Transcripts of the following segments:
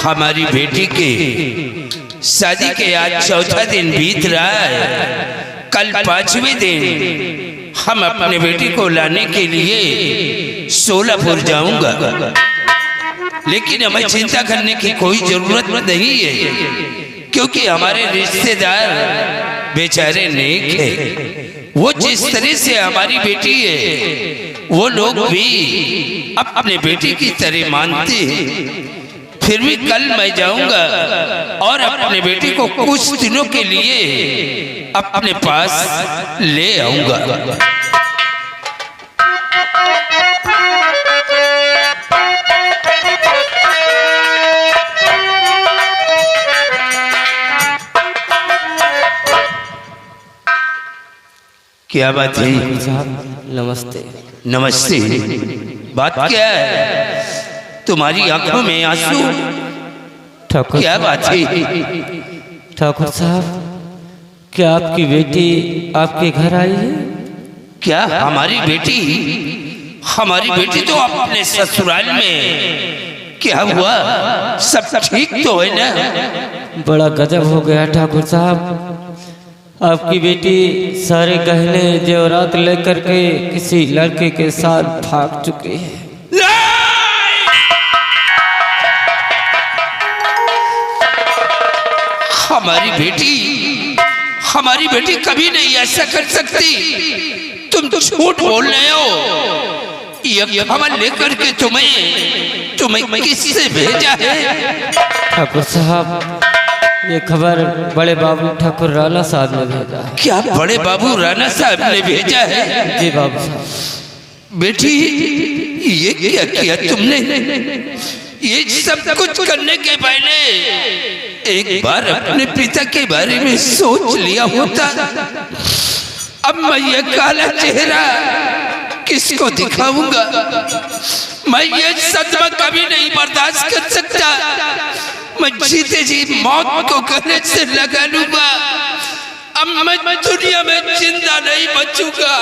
हमारी बेटी के शादी के आज चौथा दिन बीत रहा है। कल 5वें दिन हम अपने बेटी को लाने के लिए सोलापुर जाऊंगा, लेकिन हमें चिंता करने की कोई जरूरत नहीं है, क्योंकि हमारे रिश्तेदार बेचारे नेक हैं। वो जिस तरह से हमारी बेटी है वो लोग भी अपने बेटी की तरह मानते हैं। फिर भी कल मैं जाऊंगा और अपने बेटी को कुछ दिनों के लिए अपने पास ले आऊंगा। क्या बात है साहब? नमस्ते। नमस्ते। बात क्या है? तुम्हारी आंखों में आंसू? ठाकुर, क्या बात है? ठाकुर साहब, क्या आपकी बेटी आपके घर आई है? क्या हमारी बेटी? हमारी बेटी तो अपने ससुराल में। क्या हुआ? सब ठीक तो है ना? बड़ा गजब हो गया ठाकुर साहब। आपकी बेटी सारे गहने जेवरात लेकर के किसी लड़के के साथ भाग चुकी है। हमारी बेटी कभी नहीं ऐसा कर सकती। तुम तो झूठ बोल रहे हो। ये खबर लेकर के तुम्हें किससे भेजा है? ठाकुर साहब, ये खबर बड़े बाबू ठाकुर राणा साहब ने भेजा है। क्या बड़े बाबू राणा साहब ने भेजा है? जी बाबू साहब। बेटी, ये क्या किया तुमने? ये सब कुछ करने के पहले एक बार अपने पिता के बारे में सोच लिया होता। अब मैं ये काला चेहरा किसको दिखाऊंगा? मैं ये सदमा कभी नहीं बर्दाश्त कर सकता। मैं जीते जी मौत को गले से लगा लूंगा। अब मैं दुनिया में जिंदा नहीं बचूंगा।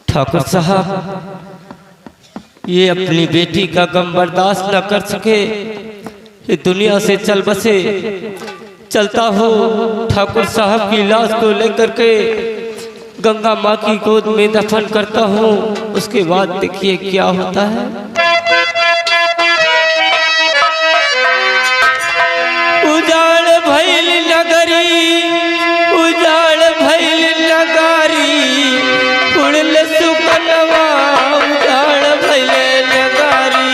ठाकुर साहब, ये अपनी बेटी का गम बर्दाश्त न कर सके, ये दुनिया से चल बसे। चलता हो ठाकुर साहब की लाश को लेकर के गंगा माँ की गोद में दफन करता हूँ। उसके बाद देखिए क्या होता है। उजाड़ भइल नगरी, उजाड़ भइल नगारी, उड़ल सुकनवा, उजाड़ भइल नगारी।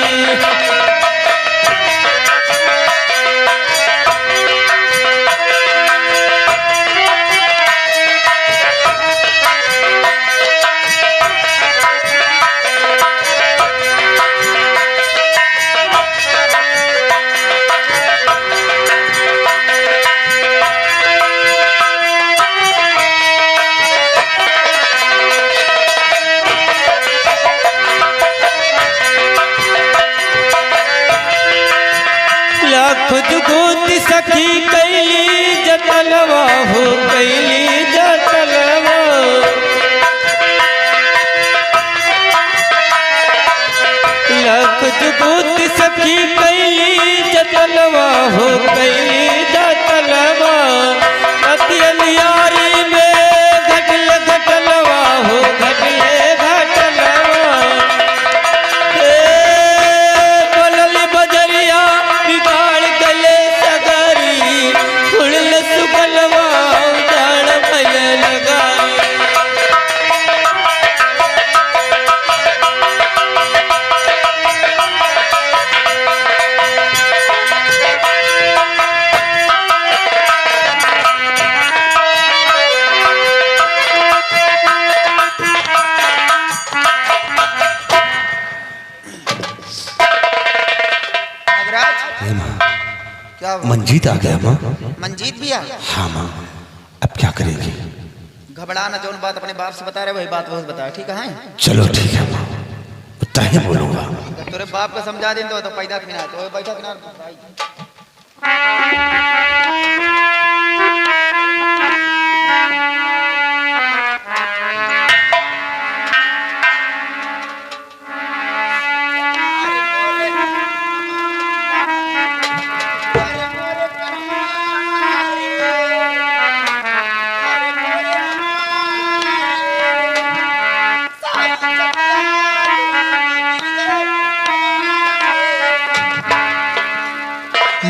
खुद गोद सखी कैली जतलवा हो, कैली जतलवा। खुद गोद सखी कैली जतलवा हो, कैली जतलवा। अतियारी में घटल घटलवा हो, घटले घटलवा। बोलल बजरिया बिगाड़ गले सगरी, उड़ल सुगलवा, उजाड़ भइल नगारी। क्या हुआ? मंजीत आ गया माँ। मंजीत भी आ? हाँ माँ, अब क्या करेगी? घबरा ना, जोन बात अपने बाप से बता रहे वही बात वो बता, ठीक है? चलो ठीक है माँ, उतना ही बोलूँगा। तेरे बाप को समझा दे तो पैदा बिना तो बैठा बिना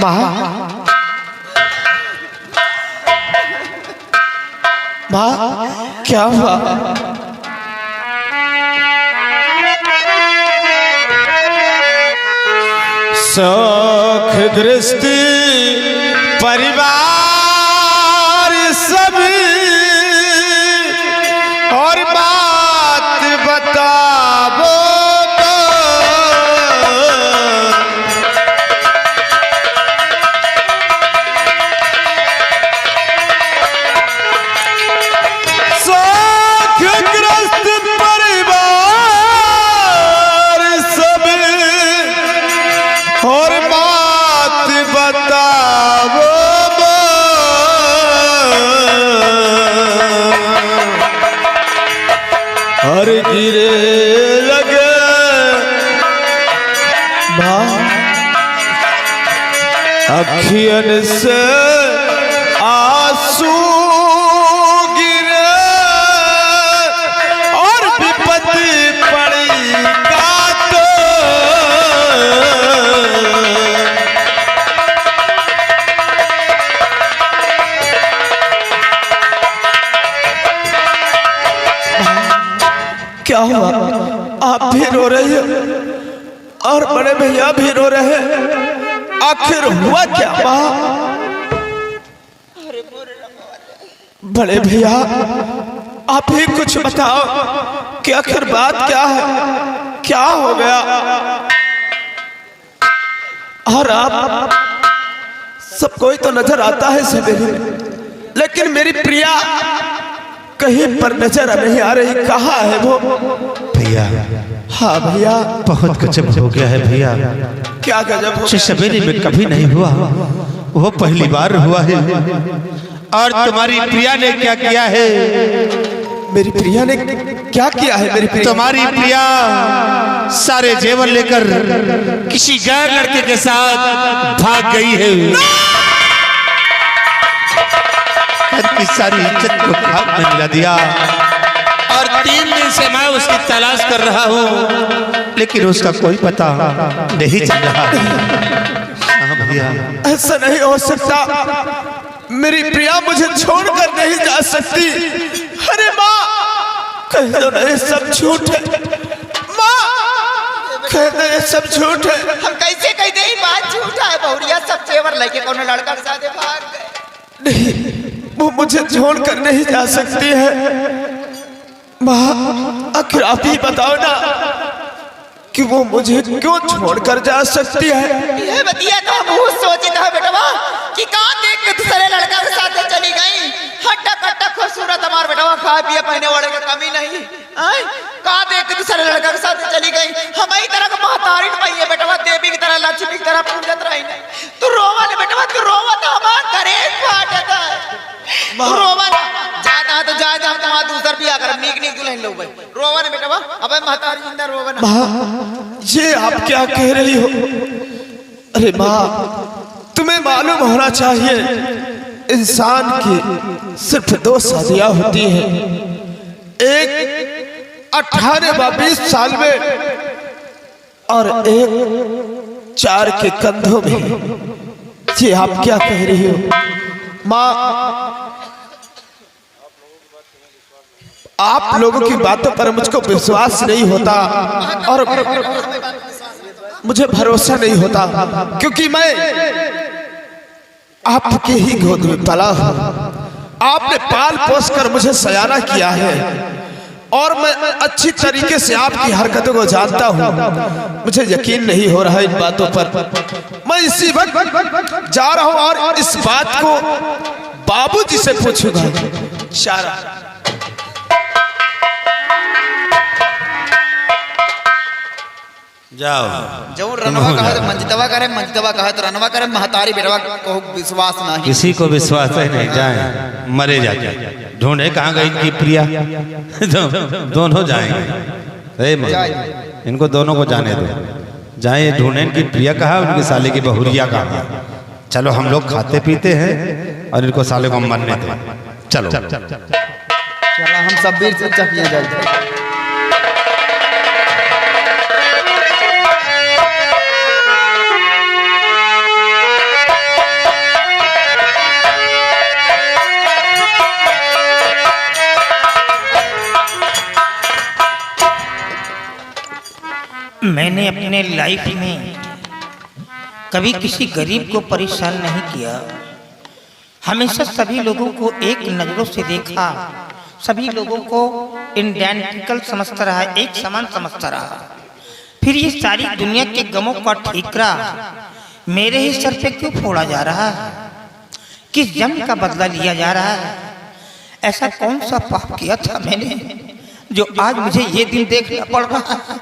माँ क्या हुआ? सुखग्रस्त परिवार सब और बात बताबो सुखग्रस्त परिवार सब और बात बताओ और गिरे लगे अखियन से आंसू गिरे और विपत्ति पड़ी का तो क्या हुआ? आप भी रो रही हो और बड़े भैया भी रो रहे हैं, आखिर हुआ क्या माँ? बड़े भैया आप ही कुछ बताओ कि आखिर बात क्या है, क्या हो गया? और आप सब कोई तो नजर आता है सवेरे, लेकिन मेरी प्रिया कहीं पर नजर नहीं आ रही, कहाँ है वो? भैया, हाँ भैया, बहुत गजब हो गया है भैया। क्या गजब हो? सवेरे में कभी नहीं हुआ, वो पहली बार हुआ है। और तुम्हारी प्रिया ने क्या किया है? मेरी प्रिया ने क्या किया है? मेरी प्रिया, तुम्हारी प्रिया सारे जेवर लेकर किसी गैर लड़के के साथ भाग गई है। की सारी इज्जत को खाक में मिला दिया और 3 दिन से मैं उसकी तलाश कर रहा हूँ, लेकिन उसका कोई पता नहीं चल रहा। हाँ भैया, ऐसा नहीं हो सकता, मेरी प्रिया मुझे छोड़कर नहीं जा सकती। अरे माँ कह दो ना ये सब झूठ है, माँ कह दो ये सब झूठ है। हम कैसे कह दे बात झूठा है? बहुरिया सब जेवर लेके कौन लड़का के साथ भाग गए। नहीं, वो मुझे छोड़कर नहीं जा सकती है। माँ आखिर आप ही बताओ ना कि वो मुझे क्यों छोड़कर जा सकती है? ये बतिया तो हम सोचे था बेटवा कि कहाँ देख के दूसरे लड़का के साथ चली गई। हट्टा कट्टा खूबसूरत हमार बेटवा, खा पिए पहने वाले का कमी नहीं। कहाँ देख के दूसरे लड़का के साथ चली गई। हम ही तरह का महतारी नहीं है बेटवा, देवी की तरह लक्ष्मी की तरह पूजत रही नहीं। तू रोवा नहीं बेटवा, तू रोवा तो हमार करे फाटता है। तू रोवा ना, जाता तो जाए हम तुम्हारा दूसर भी आकर नीक नीक दुल्हन लो भाई। रोवा नहीं बेटवा, अब महतारी जिंदा रोवा ना। माँ ये आप क्या कह रही हो? अरे माँ तुम्हें मालूम होना चाहिए इंसान की सिर्फ 2 शादियां होती हैं, एक 18-20 साल में और एक 4 के कंधों में। जी आप क्या कह रही हो माँ? आप लोगों की बातों पर मुझको विश्वास नहीं होता और मुझे भरोसा नहीं होता, क्योंकि मैं आपके ही गोद में पला हूं। आपने पाल पोस कर मुझे सयाना किया है और मैं अच्छी तरीके से आपकी हरकतों को जानता हूँ। मुझे यकीन नहीं हो रहा इन बातों पर। मैं इसी वक्त जा रहा हूँ और इस बात को बाबूजी से पूछूंगा। इशारा जाओ। जो रनवा कहा तो मंजतवा करे, मंजतवा कहा तो रनवा करे, महतारी बेटवा को विश्वास नहीं। किसी को विश्वास है नहीं, जाए मरे जाके ढूंढे कहाँ गई इनकी प्रिया। दोनों जाएंगे, इनको दोनों को जाने दो, जाए ढूंढे इनकी प्रिया कहाँ, उनकी साले की बहुरिया कहाँ। चलो हम लोग खाते पीते हैं और इनको साले को मरने दो। चलो चला हम सब बीर से चकिया जाए। मैंने अपने लाइफ में कभी किसी गरीब को परेशान नहीं किया। हमेशा सभी लोगों को एक नजरों से देखा, सभी लोगों को आइडेंटिकल समझता रहा, एक समान समझता रहा। फिर ये सारी दुनिया के गमों का ठीकरा मेरे ही सर पे क्यों फोड़ा जा रहा है? किस जन्म का बदला लिया जा रहा है? ऐसा कौन सा पाप किया था मैंने जो आज मुझे ये दिन देखना पड़ रहा है?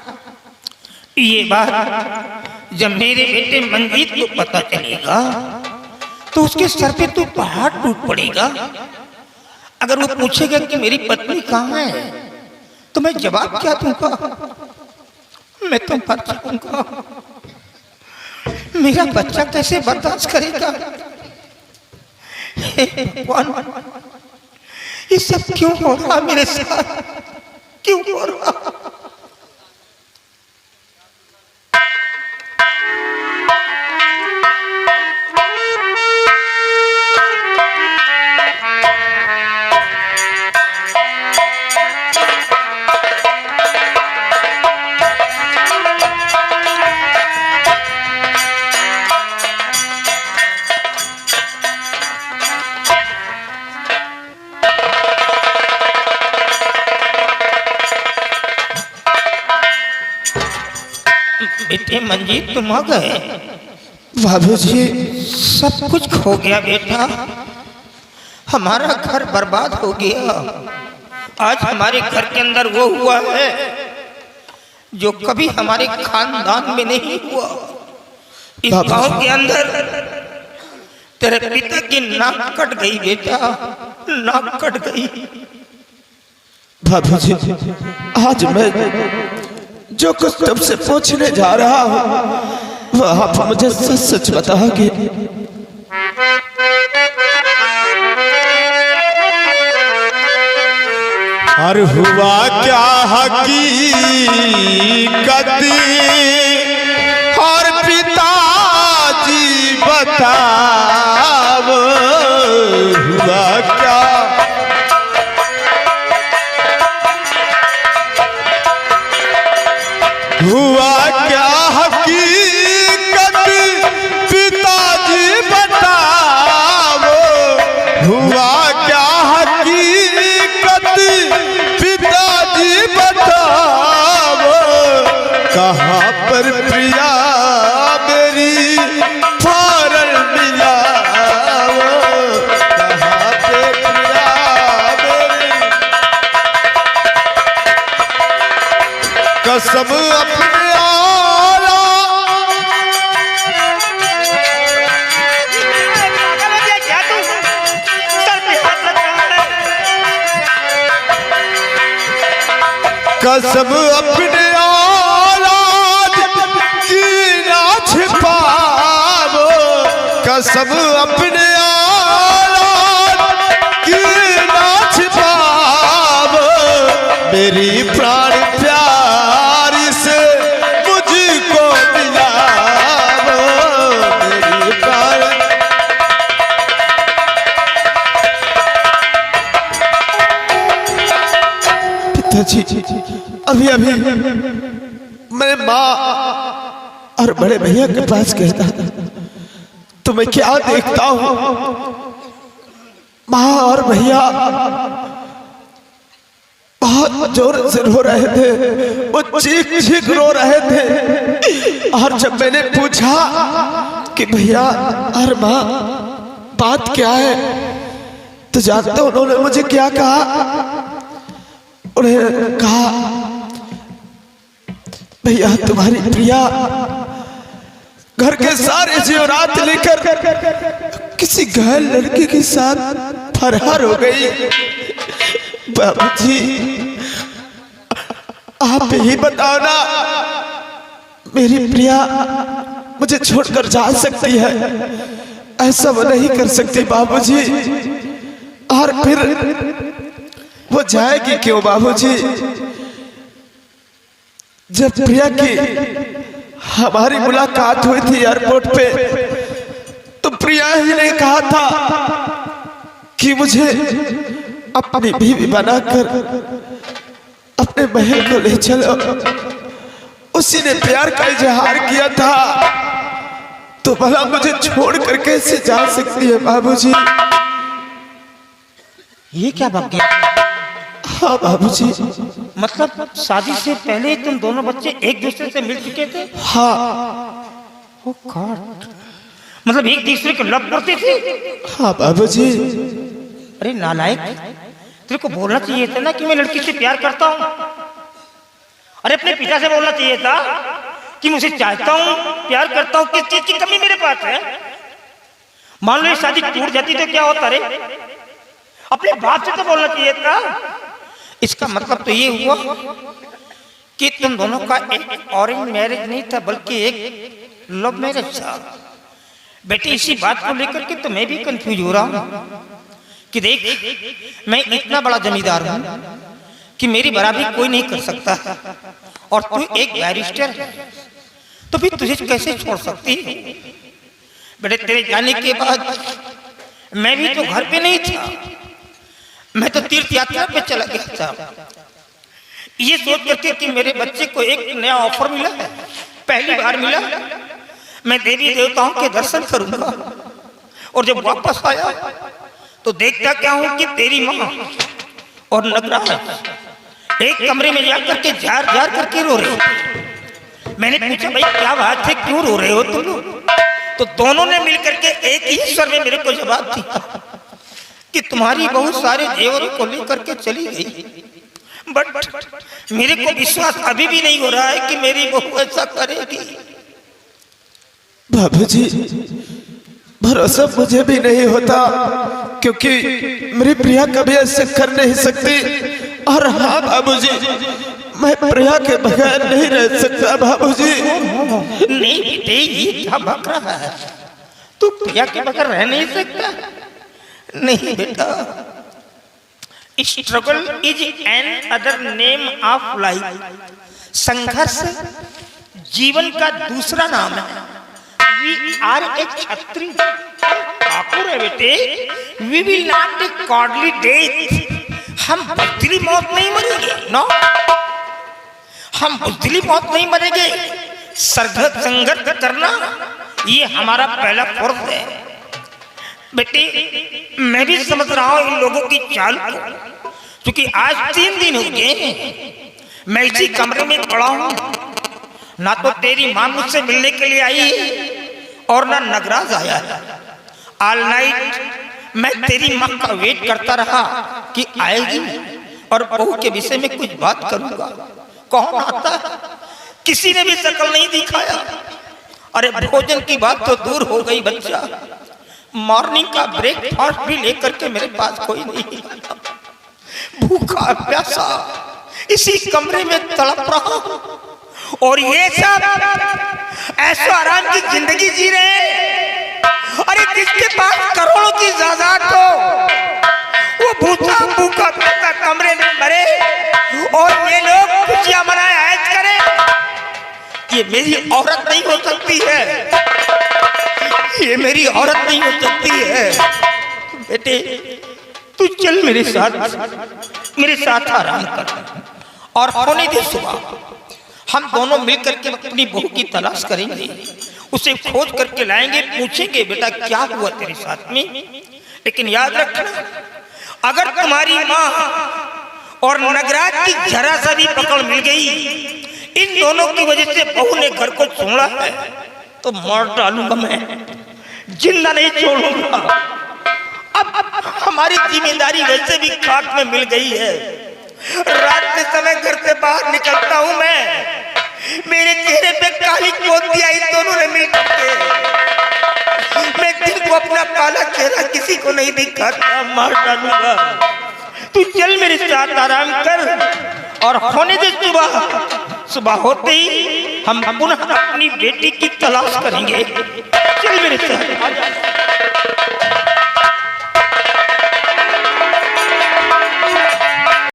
ये बात जब मेरे बेटे मंजीत को पता चलेगा तो उसके सर पे तो पहाड़ टूट पड़ेगा। अगर वो पूछेगा कि मेरी पत्नी कहाँ है तो मैं जवाब क्या दूंगा? मैं तो मर जाऊंगा। मेरा बच्चा कैसे बर्दाश्त करेगा? हे भगवान, ये सब क्यों हो रहा मेरे साथ? क्यों हो रहा? बेटे मंजीत तुम आ गए? बाबूजी सब कुछ खो गया बेटा, हमारा घर बर्बाद हो गया। आज हमारे घर के अंदर वो हुआ है जो कभी हमारे खानदान में नहीं हुआ। इस गांव के अंदर तेरे पिता की नाक कट गई बेटा, नाक कट गई। बाबूजी आज मैं जो कुछ तुमसे पूछने जा रहा हूँ वह आप मुझे सच सच बताओगे? और हुआ क्या हकीकत और पिताजी बताओ, हुआ क्या? हुआ क्या हकीकत पिताजी बताओ, हुआ क्या हकीकत पिताजी बताओ, कहाँ पर प्रिया मेरी फौरन मिलाओ, कहाँ पे प्रिया मेरी? कसम अपने आला कसम अपने औलाद की ना छिपावो, कसम अपने औलाद की ना छिपावो, मेरी प्राण प्यारी से मुझको मिलावो, मेरी प्राण। पिताजी अभी अभी मैं माँ और बड़े भैया के पास गया था तो मैं क्या देखता हूँ, माँ और भैया बहुत बहुत जोर से रो रहे थे, वो चीख चीख रो रहे थे। और जब मैंने पूछा कि भैया और माँ बात क्या है, तो जानते उन्होंने मुझे क्या कहा? उन्हें कहा भैया तुम्हारी प्रिया घर के सारे जेवरात लेकर किसी घायल लड़के के साथ फरार हो गई। बाबूजी आप ही बताओ ना, मेरी प्रिया मुझे छोड़कर जा सकती है? ऐसा वो नहीं कर सकती बाबूजी। और फिर वो जाएगी क्यों बाबूजी? जब प्रिया की हमारी मुलाकात हुई थी एयरपोर्ट पे, तो प्रिया ही ने कहा था कि मुझे अपनी बीवी बनाकर अपने महल को ले चलो। उसी ने प्यार का इजहार किया था, तो भला मुझे छोड़ कर कैसे जा सकती है बाबूजी? ये क्या बक गया? हाँ बाबूजी। मतलब शादी से पहले तुम दोनों बच्चे एक दूसरे से मिल चुके थे? हाँ। ओ गॉड, मतलब एक दूसरे को लव करते थे? हाँ बाबूजी। अरे नालायक, तेरे को बोलना चाहिए था ना कि मैं लड़की से प्यार करता हूँ। अरे अपने पिता से बोलना चाहिए था कि मुझे चाहता हूँ, प्यार करता हूँ, किस चीज की कमी मेरे पास है। मान लो ये शादी टूट जाती तो क्या होता रे? अपने बाप से तो बोलना चाहिए था। इसका मतलब तो ये हुआ कि तुम दोनों का एक ऑरेंज मैरिज नहीं था, बल्कि एक लव मैरिज था। बेटे इसी बात को लेकर के तो मैं भी कंफ्यूज हो रहा हूँ कि देख, मैं इतना बड़ा जमींदार हूँ कि मेरी बराबरी कोई नहीं कर सकता, और तू एक बैरिस्टर है, तो फिर तुझे कैसे छोड़ सकती है? बेटे तेरे जाने के बाद मैं भी तो घर पे नहीं था, मैं तो तीर्थ यात्रा पे चला गया था, ये सोच करके कि मेरे बच्चे को एक नया ऑफर मिला है, पहली बार मिला, मैं देवी देवताओं के दर्शन करूंगा। और जब वापस आया तो देखता क्या हूं कि तेरी माँ और नगराज एक कमरे में जाकर के जार जार करके रो रहे। मैंने पूछा भाई क्या बात है, क्यों रो रहे हो तुम लोग? तो दोनों ने मिलकर के एक ही स्वर में मेरे को जवाब दिया कि तुम्हारी बहुत सारे जेवरों को लेकर के चली गई, बट मेरे को विश्वास अभी भी नहीं हो रहा है कि मेरी बहू ऐसा करेगी। बाबूजी भरोसा मुझे भी नहीं होता, क्योंकि मेरी प्रिया कभी ऐसे कर नहीं सकती। और हाँ बाबूजी, मैं प्रिया के बगैर नहीं रह सकता बाबूजी। नहीं बेटे, ये क्या बक रहा है? तू प्रिया के बगैर रह नहीं सकता? नहीं बेटा, struggle is another name of life. संघर्ष जीवन का दूसरा नाम है। We are a Kshatriya, Thakur है बेटे। We will not a cowardly death. हम बुद्धली मौत नहीं मरेंगे, नो, हम बुद्धली मौत नहीं मरेंगे। संघर्ष करना ये हमारा पहला फर्ज है। बेटे मैं भी समझ रहा हूं इन लोगों की चाल को, क्योंकि आज 3 दिन हो गए मैं इसी कमरे में पड़ा हूं। ना तो तेरी मां मुझसे मिलने के लिए आई और ना नगराज आया। ऑल नाइट मैं तेरी मां का वेट करता रहा कि आएगी और बहू के विषय में कुछ बात करूंगा। कौन आता? किसी ने भी शक्ल नहीं दिखाया। अरे भोजन की बात तो दूर हो गई बच्चा, मॉर्निंग का ब्रेकफास्ट भी लेकर के मेरे पास कोई नहीं। भूखा प्यासा इसी कमरे में तड़प रहा हूं, और ये सब ऐसा आराम की जिंदगी जी रहे हैं। अरे जिसके पास करोड़ों की जायदाद हो, वो भूखा भूखा प्यासा कमरे में मरे, और ये लोग खुशियां मनाए ऐश करें। ये मेरी औरत नहीं हो सकती है, ये मेरी औरत नहीं हो सकती है। बेटे तू चल मेरे साथ आराम कर, और होने दे सुबह। हम दोनों मिलकर के अपनी बहू की तलाश करेंगे, उसे खोज करके लाएंगे, पूछेंगे बेटा क्या हुआ तेरे साथ में। लेकिन याद रखना, अगर तुम्हारी माँ और नगराज की जरा सा भी पकड़ मिल गई, इन दोनों की वजह से बहू ने घर को छोड़ा है, तो मार डालूंगा मैं, जिंदा नहीं छोड़ूंगा। अब हमारी जिम्मेदारी वैसे भी खाक में मिल गई है। रात के समय घर से बाहर निकलता हूं मैं, मेरे चेहरे पे काली पोतियां इन दोनों ने मिलकर के, मैं दिन को अपना काला चेहरा किसी को नहीं दिखाता, मार डालूंगा। तू चल मेरे साथ आराम कर और होने दे सुबह होते ही हम पुनः अपनी बेटी की तलाश करेंगे। चल मेरे साथ।